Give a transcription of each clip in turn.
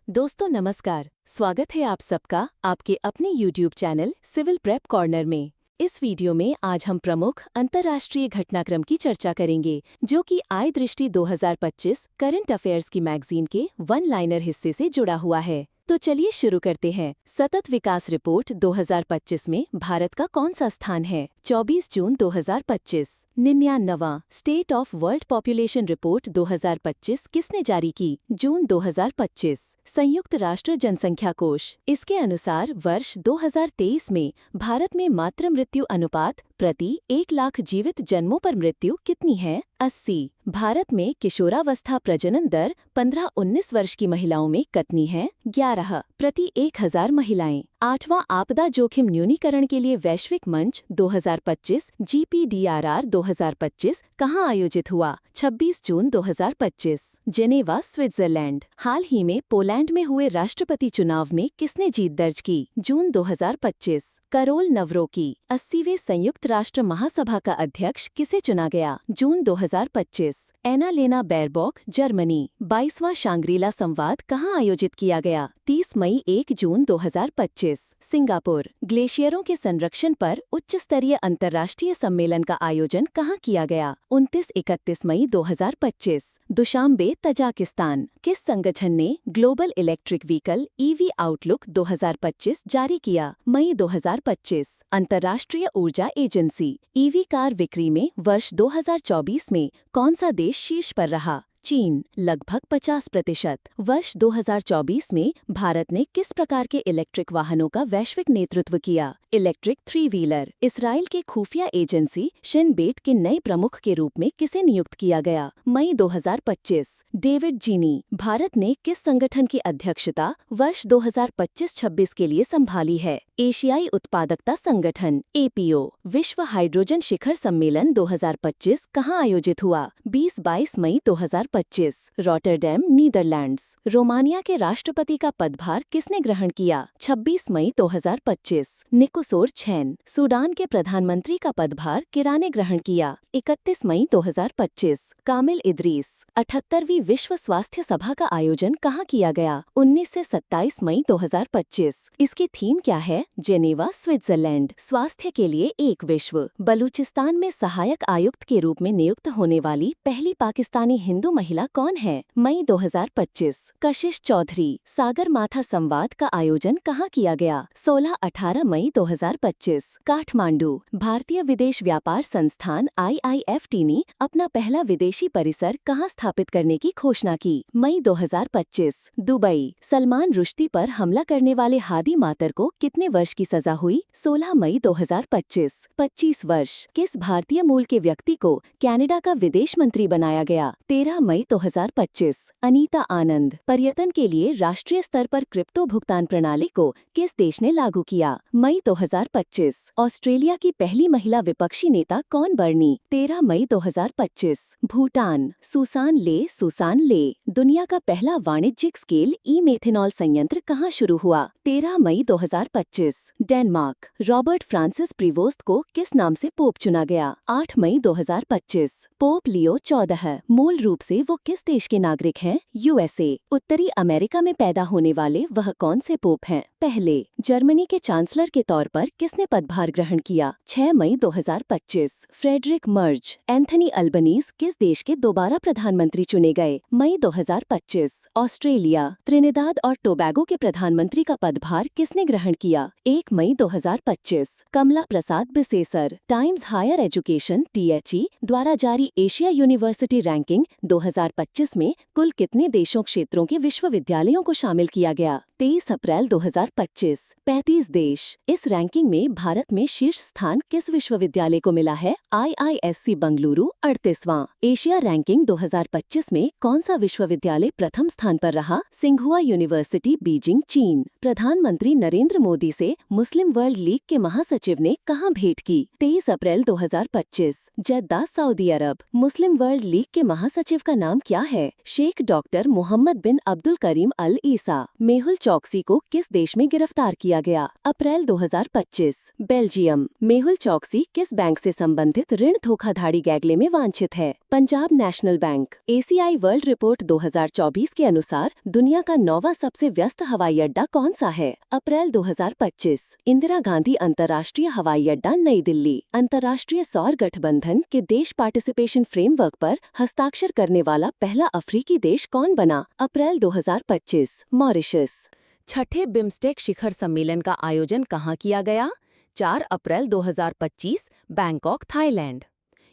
दोस्तों नमस्कार, स्वागत है आप सबका आपके अपने YouTube channel civil prep corner में। इस वीडियो में आज हम प्रमुख अंतर्राष्ट्रीय घटनाक्रम की चर्चा करेंगे, जो कि आय दृष्टि 2025 करंट अफेयर्स की मैगजीन के वन लाइनर हिस्से से जुड़ा हुआ है। तो चलिए शुरू करते हैं। सतत विकास रिपोर्ट 2025 में भारत का कौन सा स्थान है? 24 जून 2025। 99वां state of world population report 2025 किसने जारी की? जून 2025। संयुक्त राष्ट्र जनसंख्या कोष, इसके अनुसार वर्ष 2023 में भारत में मातृ मृत्यु अनुपात प्रति 1 लाख जीवित जन्मों पर मृत्यु कितनी है? 80। भारत में किशोरावस्था प्रजनन दर 15-19 वर्ष की महिलाओं में कितनी है? 11 प्रति 1000 महिलाएं। 8वां आपदा जोखिम न्यूनीकरण के लिए वैश्विक मंच 2025 GPDRR 2025 कहां आयोजित हुआ? 26 जून 2025। Geneva, Switzerland. हाल ही में पोलैंड में हुए राष्ट्रपति चुनाव में किसने जीत दर्ज की? जून 2025। करोल नवरोकी 80वें संयुक्त राष्ट्र महासभा का अध्यक्ष किसे चुना गया? जून 2025। Annalena Baerbock, Germany. 22वां शांग्रीला संवाद कहां आयोजित किया गया? 30 मई 1 जून 2025। सिंगापुर। ग्लेशियरों के संरक्षण पर उच्च स्तरीय अंतर्राष्ट्रीय सम्मेलन का आयोजन कहां किया गया? 29-31 मई 2025। Dushanbe, Tajikistan. किस संगठन ने global electric vehicle EV outlook 2025 जारी किया? मई 2025। अंतर्राष्ट्रीय ऊर्जा एजेंसी। EV कार बिक्री में वर्ष 2024 में कौन सा देश शीर्ष पर रहा? चीन, लगभग 50%। वर्ष 2024 में भारत ने किस प्रकार के इलेक्ट्रिक वाहनों का वैश्विक नेतृत्व किया? Electric 3 wheeler. इसराइल के खुफिया एजेंसी शिन बेट के नए प्रमुख के रूप में किसे नियुक्त किया गया? मई 2025। डेविड जीनी। भारत ने किस संगठन की अध्यक्षता वर्ष 2025-26 के लिए संभाली है? एशियाई उत्पादकता संगठन APO। विश्व हाइड्रोजन शिखर सम्मेलन 2025 कहां आयोजित हुआ? 20-22 मई 2025। Rotterdam, Netherlands. रोमानिया के राष्ट्रपति का पदभार किसने ग्रहण किया? 26 मई 2025। निकोसोर छैन। सूडान के प्रधानमंत्री का पदभार किराने ग्रहण किया? 31 मई 2025। कामिल इदरीस। 78वीं विश्व स्वास्थ्य सभा का आयोजन कहां किया गया? 19 से 27 मई 2025। इसकी थीम क्या है? Geneva, Switzerland. स्वास्थ्य के लिए एक विश्व। बलूचिस्तान में सहायक आयुक्त के रूप में नियुक्त होने वाली पहली पाकिस्तानी हिंदू महिला कौन है? मई 2025। कशिश चौधरी। सागर माथा संवाद का आयोजन कहां किया गया? 16-18 मई 2025। काठमांडू। भारतीय विदेश व्यापार संस्थान IIFT ने अपना पहला विदेशी परिसर कहां स्थापित करने की घोषणा की? मई 2025। दुबई। सलमान रुश्दी पर हमला करने वाले हादी मातर को कितने वर्ष की सजा हुई? 16 मई 2025। 25 वर्ष। किस भारतीय मूल के व्यक्ति को कनाडा का विदेश मंत्री बनाया गया? 13 मई 2025। अनीता आनंद। पर्यटन के लिए राष्ट्रीय स्तर पर क्रिप्टो भुगतान प्रणाली को किस देश ने लागू किया? मई 2025। ऑस्ट्रेलिया की पहली महिला विपक्षी नेता कौन बनी? 13 मई 2025। भूटान। सुसान ले। दुनिया का पहला वाणिज्यिक स्केल ई-मेथेनॉल संयंत्र कहां शुरू हुआ? 13 मई 2025। डेनमार्क। रॉबर्ट फ्रांसिस प्रीवोस्ट को किस नाम से पोप चुना गया? 8 मई 2025। पोप लियो 14 मूल रूप से वो किस देश के नागरिक हैं? USA। उत्तरी अमेरिका में पैदा होने वाले वह कौन से पोप हैं? पहले। जर्मनी के चांसलर के तौर पर किसने पदभार ग्रहण किया? 6 मई 2025। Friedrich Merz. एंथनी अल्बनीज किस देश के दोबारा प्रधानमंत्री चुने गए? मई 2025। ऑस्ट्रेलिया। त्रिनिदाद और टोबैगो के प्रधानमंत्री का पदभार किसने ग्रहण किया? 1 मई 2025। Kamla Persad Bissessar. Times Higher Education THE द्वारा जारी एशिया यूनिवर्सिटी रैंकिंग 2025 में कुल कितने देशों क्षेत्रों के विश्वविद्यालयों को शामिल किया गया? 23 अप्रैल 2025। 35 देश। इस रैंकिंग में भारत में शीर्ष स्थान किस विश्वविद्यालय को मिला है? IISc बंगलुरु 38वां। एशिया रैंकिंग 2025 में कौन सा विश्वविद्यालय प्रथम स्थान पर रहा? सिंघुआ यूनिवर्सिटी, बीजिंग, चीन। प्रधानमंत्री नरेंद्र मोदी से मुस्लिम वर्ल्ड लीग के महासचिव ने कहां भेंट की? 23 अप्रैल 2025। जद्दा, सऊदी अरब। मुस्लिम वर्ल्ड लीग के महासचिव का नाम क्या है? शेख डॉक्टर मोहम्मद बिन अब्दुल करीम अल ईसा। मेहुल चौकसी को किस देश में गिरफ्तार किया गया? अप्रैल 2025। बेल्जियम। मेहुल चौकसी किस बैंक से संबंधित ऋण धोखाधड़ी गैंगले में वांछित है? Punjab national bank. ACI world report 2024 के अनुसार दुनिया का 9वां सबसे व्यस्त हवाई अड्डा कौन सा है? अप्रैल 2025। इंदिरा गांधी अंतर्राष्ट्रीय हवाई अड्डा, नई दिल्ली। अंतर्राष्ट्रीय सौर गठबंधन के देश पार्टिसिपेशन फ्रेमवर्क पर हस्ताक्षर करने वाला पहला अफ्रीकी देश कौन बना? अप्रैल 2025। मॉरिशस। छठे बिम्स्टेक शिखर सम्मेलन का आयोजन कहाँ किया गया? 4 अप्रैल 2025, बैंकॉक, थाईलैंड।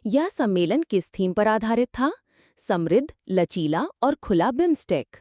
यह सम्मेलन किस थीम पर आधारित था? समृद्ध, लचीला और खुला बिम्स्टेक।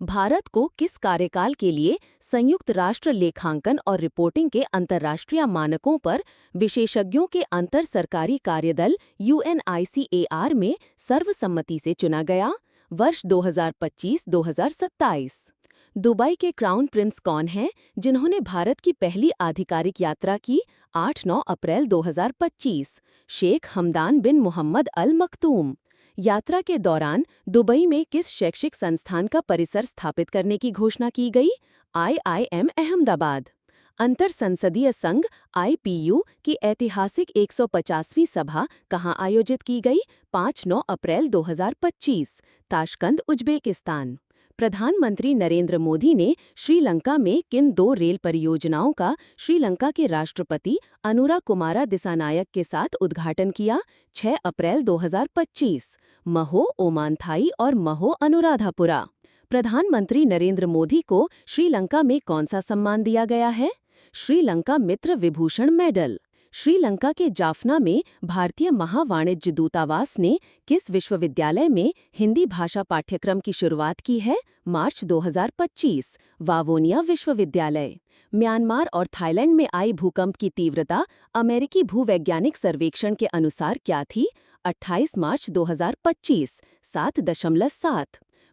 भारत को किस कार्यकाल के लिए संयुक्त राष्ट्र लेखांकन और रिपोर्टिंग के अंतर्राष्ट्रीय मानकों पर विशेषज्ञों के अंतर सरकारी कार्यदल UNICAR में सर्वसम्मति से चुना गया? वर्ष 2025-2027। दुबई के क्राउन प्रिंस कौन हैं जिन्होंने भारत की पहली आधिकारिक यात्रा की? 8-9 अप्रैल 2025। शेख हमदान बिन मोहम्मद अल मखदूम। यात्रा के दौरान दुबई में किस शैक्षिक संस्थान का परिसर स्थापित करने की घोषणा की गई? IIM अहमदाबाद। अंतर संसदीय संघ IPU की ऐतिहासिक 150वीं सभा कहाँ आयोजित की गई? 5-9 अप्रैल 2025, ताशकंद, उज्बेकिस्तान। प्रधानमंत्री नरेंद्र मोदी ने श्रीलंका में किन 2 रेल परियोजनाओं का श्रीलंका के राष्ट्रपति अनुरा कुमारा दिसानायक के साथ उद्घाटन किया? 6 अप्रैल 2025, महो ओमानथाई और महो अनुराधापुरा। प्रधानमंत्री नरेंद्र मोदी को श्रीलंका में कौन सा सम्मान दिया गया है? श्रीलंका मित्र विभूषण मेडल। श्रीलंका के जाफना में भारतीय महावाणिज्य दूतावास ने किस विश्वविद्यालय में हिंदी भाषा पाठ्यक्रम की शुरुआत की है? मार्च 2025, वावोनिया विश्वविद्यालय। म्यांमार और थाईलैंड में आई भूकंप की तीव्रता अमेरिकी भूवैज्ञानिक सर्वेक्षण के अनुसार क्या थी? 28 मार्च 2025, 7.7।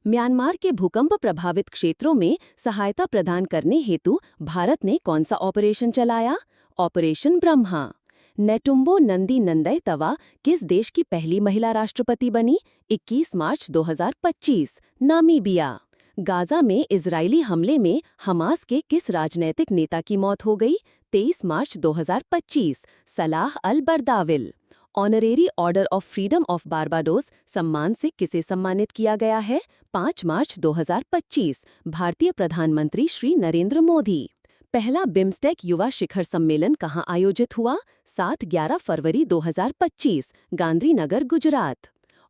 म्यांमार के भूकंप प्रभावित क्षेत्रों में सहायता प्रदान करने हेतु भारत ने कौन सा ऑपरेशन चलाया? ऑपरेशन ब्रह्मा। नेटुम्बो नंदी नंदई-तवा किस देश की पहली महिला राष्ट्रपति बनी? 21 मार्च 2025, नामीबिया। गाजा में इजरायली हमले में हमास के किस राजनैतिक नेता की मौत हो गई? 23 मार्च 2025, Salah Al Bardawil. Honorary Order of Freedom of Barbados सम्मान से किसे सम्मानित किया गया है? 5 मार्च 2025, भारतीय प्रधानमंत्री श्री नरेंद्र मोदी। पहला बिम्स्टेक युवा शिखर सम्मेलन कहाँ आयोजित हुआ? 7-11 फरवरी 2025, Gandhinagar, Gujarat.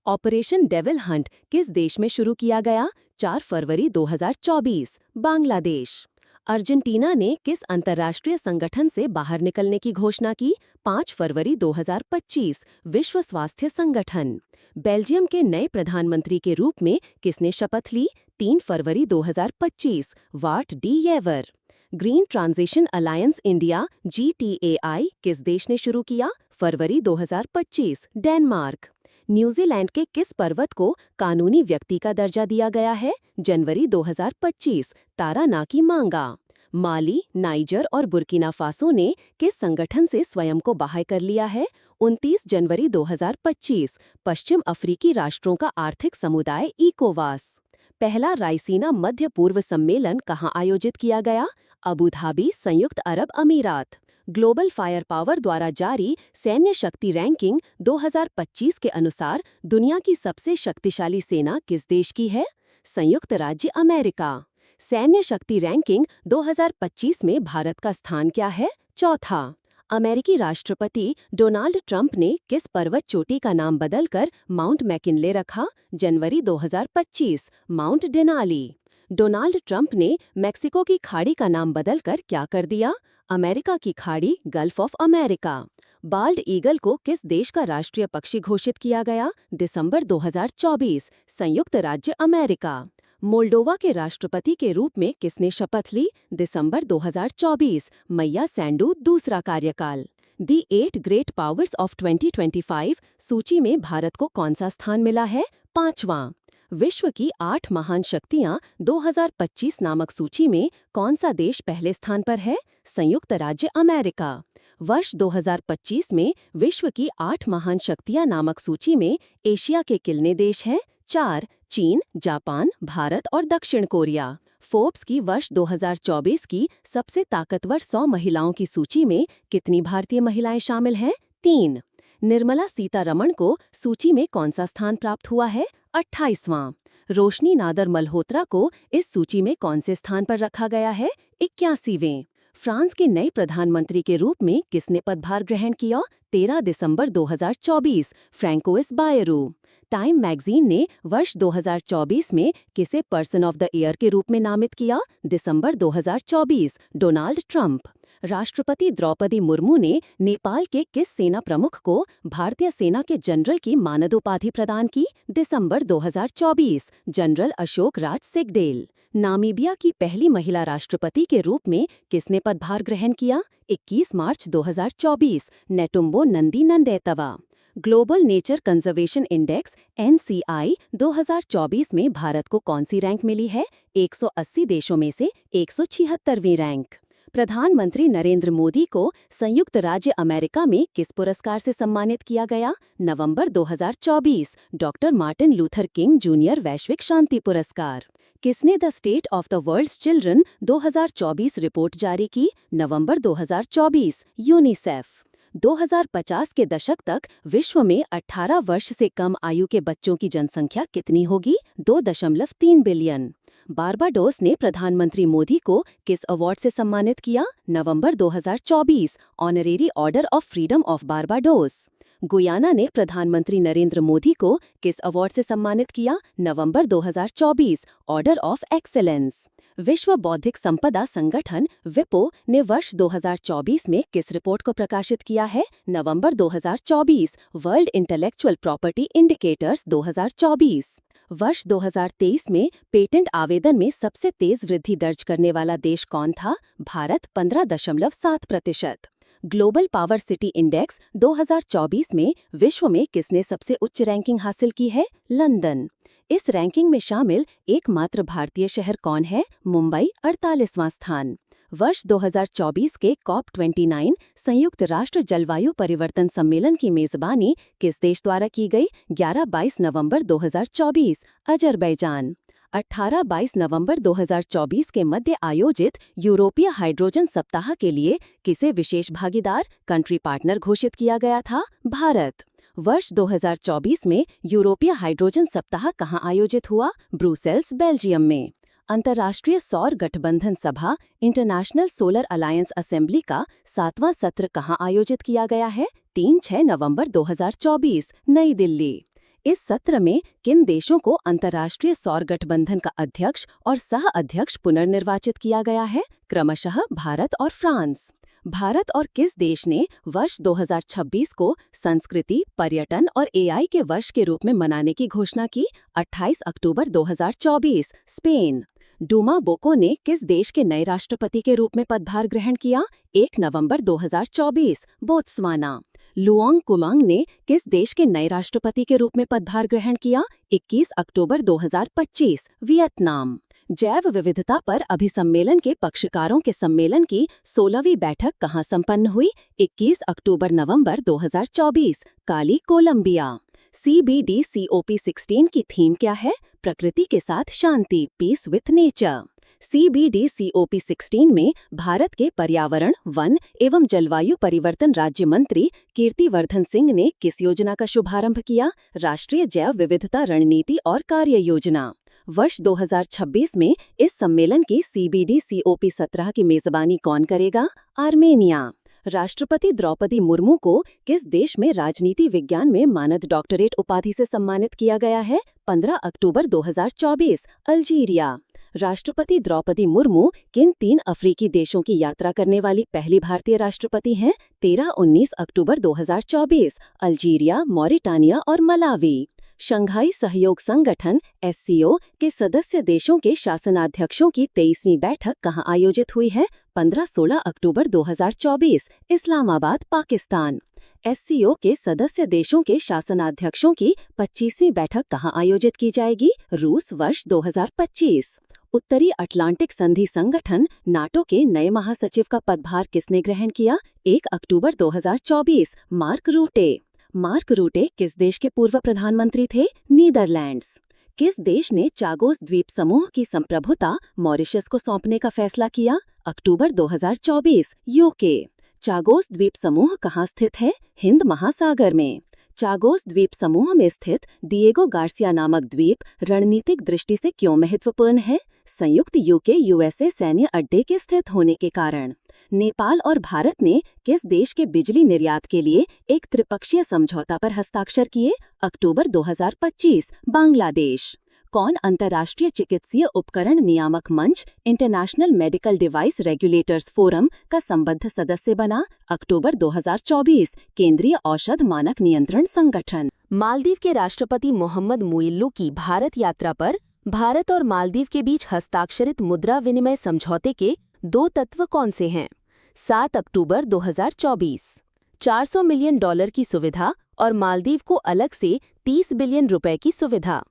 Operation devil Hunt किस देश में शुरू किया गया? 4 फरवरी 2024, बांग्लादेश। अर्जेंटीना ने किस अंतर्राष्ट्रीय संगठन से बाहर निकलने की घोषणा की? 5 फरवरी 2025, विश्व स्वास्थ्य संगठन। बेल्जियम के नए प्रधानमंत्री के रूप में किसने शपथ ली? 3 फरवरी 2025, Bart De Wever. Green Transition Alliance India GTAI किस देश ने शुरू किया? फरवरी 2025, डेनमार्क। न्यूजीलैंड के किस पर्वत को कानूनी व्यक्ति का दर्जा दिया गया है? जनवरी 2025, तारानाकी मांगा। माली, नाइजर और बुर्किना फासो ने किस संगठन से स्वयं को बाहर कर लिया है? 29 जनवरी 2025, पश्चिम अफ्रीकी राष्ट्रों का आर्थिक समुदाय इकोवास। पहला रायसीना मध्य पूर्व सम्मेलन कहाँ आयोजित किया गया? अबू धाबी, संयुक्त अरब अमीरात। ग्लोबल फायर पावर द्वारा जारी सैन्य शक्ति रैंकिंग 2025 के अनुसार दुनिया की सबसे शक्तिशाली सेना किस देश की है? संयुक्त राज्य अमेरिका। सैन्य शक्ति रैंकिंग 2025 में भारत का स्थान क्या है? चौथा। अमेरिकी राष्ट्रपति डोनाल्ड ट्रंप ने किस पर्वत चोटी का नाम बदलकर माउंट मैकिनले रखा? जनवरी 2025, माउंट डेनाली। डोनाल्ड ट्रंप ने मेक्सिको की खाड़ी का नाम बदलकर क्या कर दिया? अमेरिका की खाड़ी, gulf of America. Bald eagle को किस देश का राष्ट्रीय पक्षी घोषित किया गया? दिसंबर 2024, संयुक्त राज्य अमेरिका। मोल्डोवा के राष्ट्रपति के रूप में किसने शपथ ली? दिसंबर 2024, मैया सैंडू, दूसरा कार्यकाल। दी 8 ग्रेट पावर्स ऑफ 2025 सूची में भारत को कौन सा स्थान मिला है? 5वां। विश्व की 8 महान शक्तियां 2025 नामक सूची में कौन सा देश पहले स्थान पर है? संयुक्त राज्य अमेरिका। वर्ष 2025 में विश्व की 8 महान शक्तियां नामक सूची में एशिया के कितने देश हैं? 4, चीन, जापान, भारत और दक्षिण कोरिया। फोर्ब्स की वर्ष 2024 की सबसे ताकतवर 100 महिलाओं की सूची में कितनी भारतीय महिलाएं शामिल हैं? 3। निर्मला सीतारमण को सूची में कौन सा स्थान प्राप्त हुआ है? 28वां। रोशनी नादर मल्होत्रा को इस सूची में कौन से स्थान पर रखा गया है? 81वें। फ्रांस के नए प्रधानमंत्री के रूप में किसने पदभार ग्रहण किया? 13 दिसंबर 2024, फ्रैंकोइस बायरू। टाइम मैगजीन ने वर्ष 2024 में किसे पर्सन ऑफ द ईयर के रूप में नामित किया? दिसंबर 2024, डोनाल्ड ट्रंप। राष्ट्रपति द्रौपदी मुर्मू ने नेपाल के किस सेना प्रमुख को भारतीय सेना के जनरल की मानद उपाधि प्रदान की? दिसंबर 2024, जनरल अशोक राज सिगडेल। नामीबिया की पहली महिला राष्ट्रपति के रूप में किसने पदभार ग्रहण किया? 21 मार्च 2024, Netumbo Nandi Ndaitwah. Global Nature Conservation Index (NCI) 2024 में भारत को कौन सी रैंक मिली है? 180 देशों में से 176वीं रैंक। प्रधानमंत्री नरेंद्र मोदी को संयुक्त राज्य अमेरिका में किस पुरस्कार से सम्मानित किया गया? नवंबर 2024, doctor Martin Luther King junior वैश्विक शांति पुरस्कार। किसने the state of the world's children 2024 report जारी की? नवंबर 2024, यूनिसेफ। 2050 के दशक तक विश्व में 18 वर्ष से कम आयु के बच्चों की जनसंख्या कितनी होगी? 2.3 बिलियन। बारबाडोस ने प्रधानमंत्री मोदी को किस अवार्ड से सम्मानित किया? नवंबर 2024, honorary Order of Freedom of Barbados. Guyana ने प्रधानमंत्री नरेंद्र मोदी को किस अवार्ड से सम्मानित किया? नवंबर 2024, ऑर्डर ऑफ एक्सेलेंस। विश्व बौद्धिक संपदा संगठन विपो ने वर्ष 2024 में किस रिपोर्ट को प्रकाशित किया है? नवंबर 2024, वर्ल्ड इंटेलेक्चुअल प्रॉपर्टी इंडिकेटर्स 2024। वर्ष 2023 में पेटेंट आवेदन में सबसे तेज वृद्धि दर्ज करने वाला देश कौन था? Bharat 15.7%। Global power city index 2024 में विश्व में किसने सबसे उच्च रैंकिंग हासिल की है? लंदन। इस रैंकिंग में शामिल एकमात्र भारतीय शहर कौन है? मुंबई 48वां स्थान। वर्ष 2024 के COP29 संयुक्त राष्ट्र जलवायु परिवर्तन सम्मेलन की मेजबानी किस देश द्वारा की गई? 11-22 नवंबर 2024, अजरबैजान। 18-22 नवंबर 2024 के मध्य आयोजित यूरोपीय हाइड्रोजन सप्ताह के लिए किसे विशेष भागीदार कंट्री पार्टनर घोषित किया गया था? भारत। वर्ष 2024 में यूरोपीय हाइड्रोजन सप्ताह कहाँ आयोजित हुआ? ब्रुसेल्स, बेल्जियम में। अंतर्राष्ट्रीय सौर गठबंधन सभा इंटरनेशनल सोलर अलायंस असेंबली का 7वां सत्र कहाँ आयोजित किया गया है? 3-6 नवंबर 2024, नई दिल्ली। इस सत्र में किन देशों को अंतर्राष्ट्रीय सौर गठबंधन का अध्यक्ष और सह अध्यक्ष पुनर्निर्वाचित किया गया है? क्रमशः भारत और फ्रांस। भारत और किस देश ने वर्ष 2026 को संस्कृति, पर्यटन और AI के वर्ष के रूप में मनाने की घोषणा की? 28 अक्टूबर 2024, स्पेन। डूमा बोको ने किस देश के नए राष्ट्रपति के रूप में पदभार ग्रहण किया? 1 नवंबर 2024, बोत्सवाना। लुओंग कुमांग ने किस देश के नए राष्ट्रपति के रूप में पदभार ग्रहण किया? 21 अक्टूबर 2025, वियतनाम। जैव विविधता पर अभिसम्मेलन के पक्षकारों के सम्मेलन की 16वीं बैठक कहाँ संपन्न हुई? 21 अक्टूबर नवंबर 2024, काली, कोलंबिया। CBD COP16 की थीम क्या है? प्रकृति के साथ शांति, peace with nature. CBD COP16 में भारत के पर्यावरण, वन एवं जलवायु परिवर्तन राज्य मंत्री कीर्तिवर्धन सिंह ने किस योजना का शुभारंभ किया? राष्ट्रीय जैव विविधता रणनीति और कार्य योजना। वर्ष 2026 में इस सम्मेलन की CBD COP17 की मेजबानी कौन करेगा? आर्मेनिया। राष्ट्रपति द्रौपदी मुर्मू को किस देश में राजनीति विज्ञान में मानद डॉक्टरेट उपाधि से सम्मानित किया गया है? 15 अक्टूबर 2024, अल्जीरिया। राष्ट्रपति द्रौपदी मुर्मू किन 3 अफ्रीकी देशों की यात्रा करने वाली पहली भारतीय राष्ट्रपति हैं? 13-19 अक्टूबर 2024, अल्जीरिया, मॉरिटानिया और मलावी। शंघाई सहयोग संगठन SCO के सदस्य देशों के शासनाध्यक्षों की 23वीं बैठक कहाँ आयोजित हुई है? 15-16 अक्टूबर 2024, इस्लामाबाद, पाकिस्तान। SCO के सदस्य देशों के शासनाध्यक्षों की 25वीं बैठक कहाँ आयोजित की जाएगी? रूस, वर्ष 2025। उत्तरी अटलांटिक संधि संगठन नाटो के नए महासचिव का पदभार किसने ग्रहण किया? 1 अक्टूबर 2024, मार्क रूटे। मार्क रूटे किस देश के पूर्व प्रधानमंत्री थे? नीदरलैंड्स। किस देश ने चागोस द्वीप समूह की संप्रभुता मॉरिशस को सौंपने का फैसला किया? अक्टूबर 2024, UK। चागोस द्वीप समूह कहाँ स्थित है? हिंद महासागर में। चागोस द्वीप समूह में स्थित डिएगो गार्सिया नामक द्वीप रणनीतिक दृष्टि से क्यों महत्वपूर्ण है? संयुक्त यूके-यूएसए सैन्य अड्डे के स्थित होने के कारण। नेपाल और भारत ने किस देश के बिजली निर्यात के लिए एक त्रिपक्षीय समझौता पर हस्ताक्षर किए? अक्टूबर 2025। बांग्लादेश। कौन अंतर्राष्ट्रीय चिकित्सीय उपकरण नियामक मंच international medical device regulators forum का संबद्ध सदस्य बना? अक्टूबर 2024। केंद्रीय औषध मानक नियंत्रण संगठन। मालदीव के राष्ट्रपति मोहम्मद मुइल्लू की भारत यात्रा पर भारत और मालदीव के बीच हस्ताक्षरित मुद्रा विनिमय समझौते के 2 तत्व कौन से हैं? 7 अक्टूबर 2024। $400 मिलियन की सुविधा और मालदीव को अलग से $30 बिलियन की सुविधा।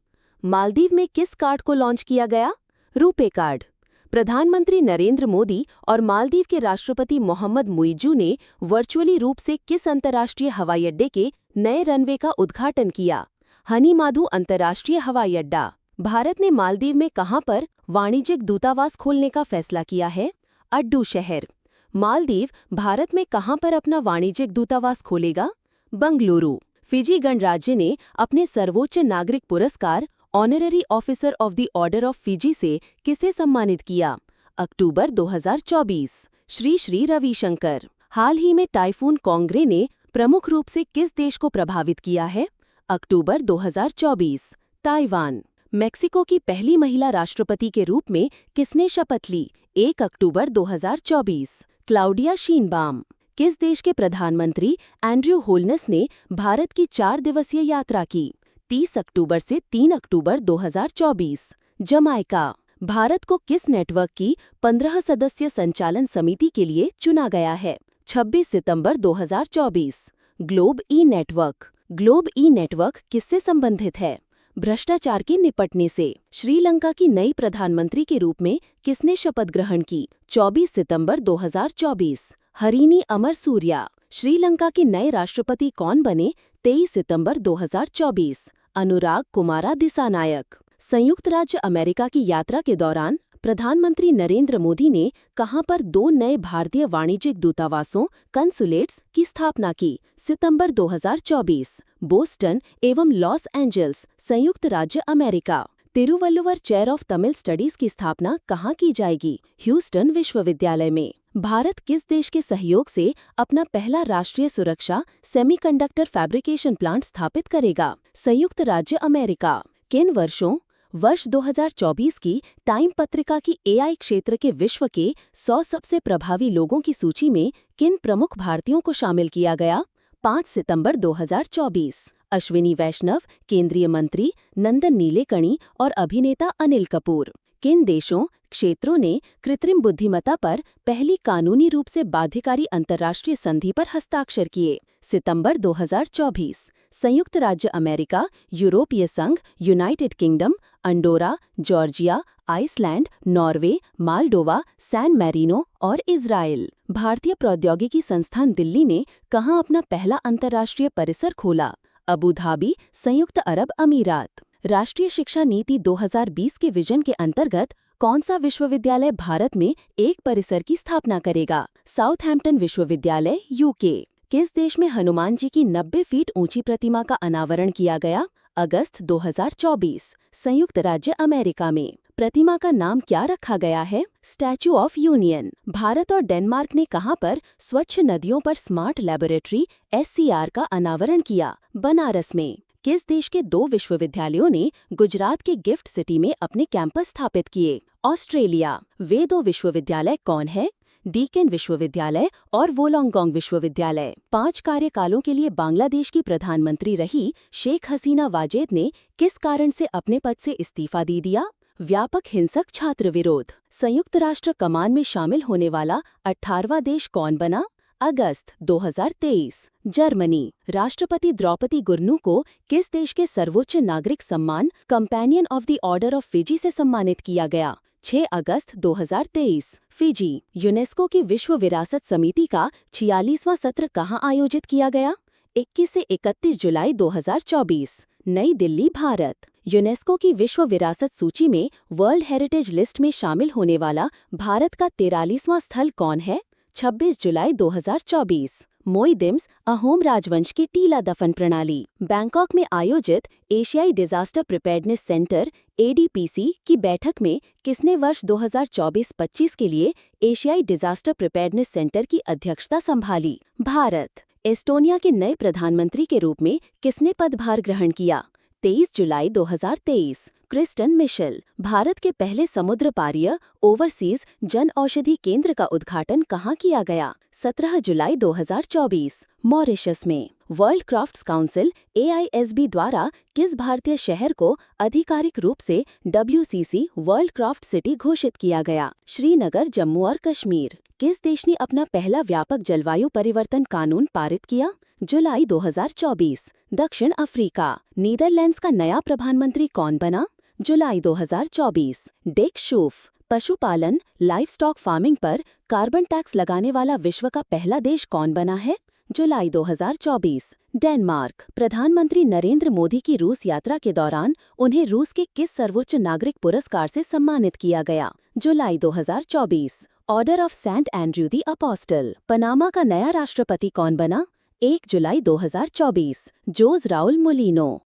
मालदीव में किस कार्ड को लॉन्च किया गया? रुपे कार्ड। प्रधानमंत्री नरेंद्र मोदी और मालदीव के राष्ट्रपति मोहम्मद मुइज्जू ने वर्चुअली रूप से किस अंतर्राष्ट्रीय हवाई अड्डे के नए रनवे का उद्घाटन किया? हनीमाधु अंतर्राष्ट्रीय हवाई अड्डा। भारत ने मालदीव में कहां पर वाणिज्यिक दूतावास खोलने का फैसला किया है? अड्डू शहर। मालदीव भारत में कहां पर अपना वाणिज्यिक दूतावास खोलेगा? बंगलुरु। फिजी गणराज्य ने अपने सर्वोच्च नागरिक पुरस्कार honorary officer of the order of Fiji से किसे सम्मानित किया? अक्टूबर 2024। श्री श्री रविशंकर। हाल ही में टाइफून कोंगरे ने प्रमुख रूप से किस देश को प्रभावित किया है? अक्टूबर 2024। ताइवान। मेक्सिको की पहली महिला राष्ट्रपति के रूप में किसने शपथ ली? 1 अक्टूबर 2024। Claudia Sheinbaum. किस देश के प्रधानमंत्री एंड्रयू होलनेस ने भारत की 4 दिवसीय यात्रा की? 30 अक्टूबर से 3 अक्टूबर 2024। जमाइका। भारत को किस नेटवर्क की 15 सदस्यीय संचालन समिति के लिए चुना गया है? 26 सितंबर 2024। ग्लोब ई नेटवर्क। ग्लोब ई नेटवर्क किससे संबंधित है? भ्रष्टाचार के निपटने से। श्रीलंका की नई प्रधानमंत्री के रूप में किसने शपथ ग्रहण की? 24 सितंबर 2024। हरिनी अमरसूरिया। श्रीलंका के नए राष्ट्रपति कौन बने? 23 सितंबर 2024। अनुराग कुमारा दिसानायक। संयुक्त राज्य अमेरिका की यात्रा के दौरान प्रधानमंत्री नरेंद्र मोदी ने कहां पर 2 नए भारतीय वाणिज्यिक दूतावासों कंसुलेट्स की स्थापना की? सितंबर 2024। बोस्टन एवं लॉस एंजल्स, संयुक्त राज्य America. Thiruvalluvar chair of Tamil studies की स्थापना कहां की जाएगी? ह्यूस्टन विश्वविद्यालय में। भारत किस देश के सहयोग से अपना पहला राष्ट्रीय सुरक्षा सेमीकंडक्टर फैब्रिकेशन प्लांट स्थापित करेगा? संयुक्त राज्य अमेरिका। किन वर्षों? वर्ष 2024 की टाइम पत्रिका की एआई क्षेत्र के विश्व के 100 सबसे प्रभावी लोगों की सूची में किन प्रमुख भारतीयों को शामिल किया गया? 5 सितंबर 2024। अश्विनी वैष्णव, केंद्रीय मंत्री नंदन नीलेकणी और अभिनेता अनिल कपूर। किन देशों, क्षेत्रों ने कृत्रिम बुद्धिमत्ता पर पहली कानूनी रूप से बाध्यकारी अंतर्राष्ट्रीय संधि पर हस्ताक्षर किए? सितंबर 2024। संयुक्त राज्य अमेरिका, यूरोपीय संघ, United Kingdom, Andorra, Georgia, Iceland, Norway, Moldova, San Marino और इजराइल। भारतीय प्रौद्योगिकी संस्थान दिल्ली ने कहां अपना पहला अंतर्राष्ट्रीय परिसर खोला? अबू धाबी, संयुक्त अरब अमीरात। राष्ट्रीय शिक्षा नीति 2020 के विजन के अंतर्गत कौन सा विश्वविद्यालय भारत में एक परिसर की स्थापना करेगा? साउथहैम्पटन विश्वविद्यालय, यूके। किस देश में हनुमान जी की 90 फीट ऊंची प्रतिमा का अनावरण किया गया? अगस्त 2024। संयुक्त राज्य अमेरिका में। प्रतिमा का नाम क्या रखा गया है? Statue of union. भारत और डेनमार्क ने कहां पर स्वच्छ नदियों पर स्मार्ट लैबोरेटरी SCR का अनावरण किया? बनारस में। किस देश के 2 विश्वविद्यालयों ने गुजरात के गिफ्ट सिटी में अपने कैंपस स्थापित किए? ऑस्ट्रेलिया। वे 2 विश्वविद्यालय कौन है? डीकेन विश्वविद्यालय और वोलोंगोंग विश्वविद्यालय। 5 कार्यकालों के लिए बांग्लादेश की प्रधानमंत्री रही शेख हसीना वाजेद ने किस कारण से अपने पद से इस्तीफा दे दिया? व्यापक हिंसक छात्र विरोध। संयुक्त राष्ट्र कमान में शामिल होने वाला 18वां देश कौन बना? अगस्त 2023। जर्मनी। राष्ट्रपति द्रौपदी मुर्मू को किस देश के सर्वोच्च नागरिक सम्मान companion of the order of Fiji से सम्मानित किया गया? 6 अगस्त 2023। फिजी। यूनेस्को की विश्व विरासत समिति का 46वां सत्र कहां आयोजित किया गया? 21 से 31 जुलाई 2024। नई दिल्ली, भारत। यूनेस्को की विश्व विरासत सूची में वर्ल्ड हेरिटेज लिस्ट में शामिल होने वाला भारत का 43वां स्थल कौन है? 26 जुलाई 2024। मोइदिम्स अहोम राजवंश की टीला दफन प्रणाली। बैंकॉक में आयोजित एशियाई डिजास्टर प्रिपेयर्डनेस सेंटर (ADPC) की बैठक में किसने वर्ष 2024-25 के लिए एशियाई डिजास्टर प्रिपेयर्डनेस सेंटर की अध्यक्षता संभाली? भारत। एस्टोनिया के नए प्रधानमंत्री के रूप में किसने पदभार ग्रहण किया? 23 जुलाई 2023। Kristen Michel. भारत के पहले समुद्र पारीय ओवरसीज जन औषधि केंद्र का उद्घाटन कहाँ किया गया? 17 जुलाई 2024। मॉरिशस में। वर्ल्ड क्राफ्ट्स काउंसिल (AISB) द्वारा किस भारतीय शहर को आधिकारिक रूप से WCC वर्ल्ड क्राफ्ट सिटी घोषित किया गया? श्रीनगर, जम्मू और कश्मीर। किस देश ने अपना पहला व्यापक जलवायु परिवर्तन कानून पारित किया? जुलाई 2024। दक्षिण अफ्रीका। नीदरलैंड्स का नया प्रधानमंत्री कौन बना? जुलाई 2024। Dick Schoof. पशुपालन लाइव स्टॉक फार्मिंग पर कार्बन टैक्स लगाने वाला विश्व का पहला देश कौन बना है? जुलाई 2024। डेनमार्क। प्रधानमंत्री नरेंद्र मोदी की रूस यात्रा के दौरान उन्हें रूस के किस सर्वोच्च नागरिक पुरस्कार से सम्मानित किया गया? जुलाई 2024। Order of Saint Andrew the Apostle. Panama का नया राष्ट्रपति कौन बना? 1 जुलाई 2024। जोस राउल मोलिनो।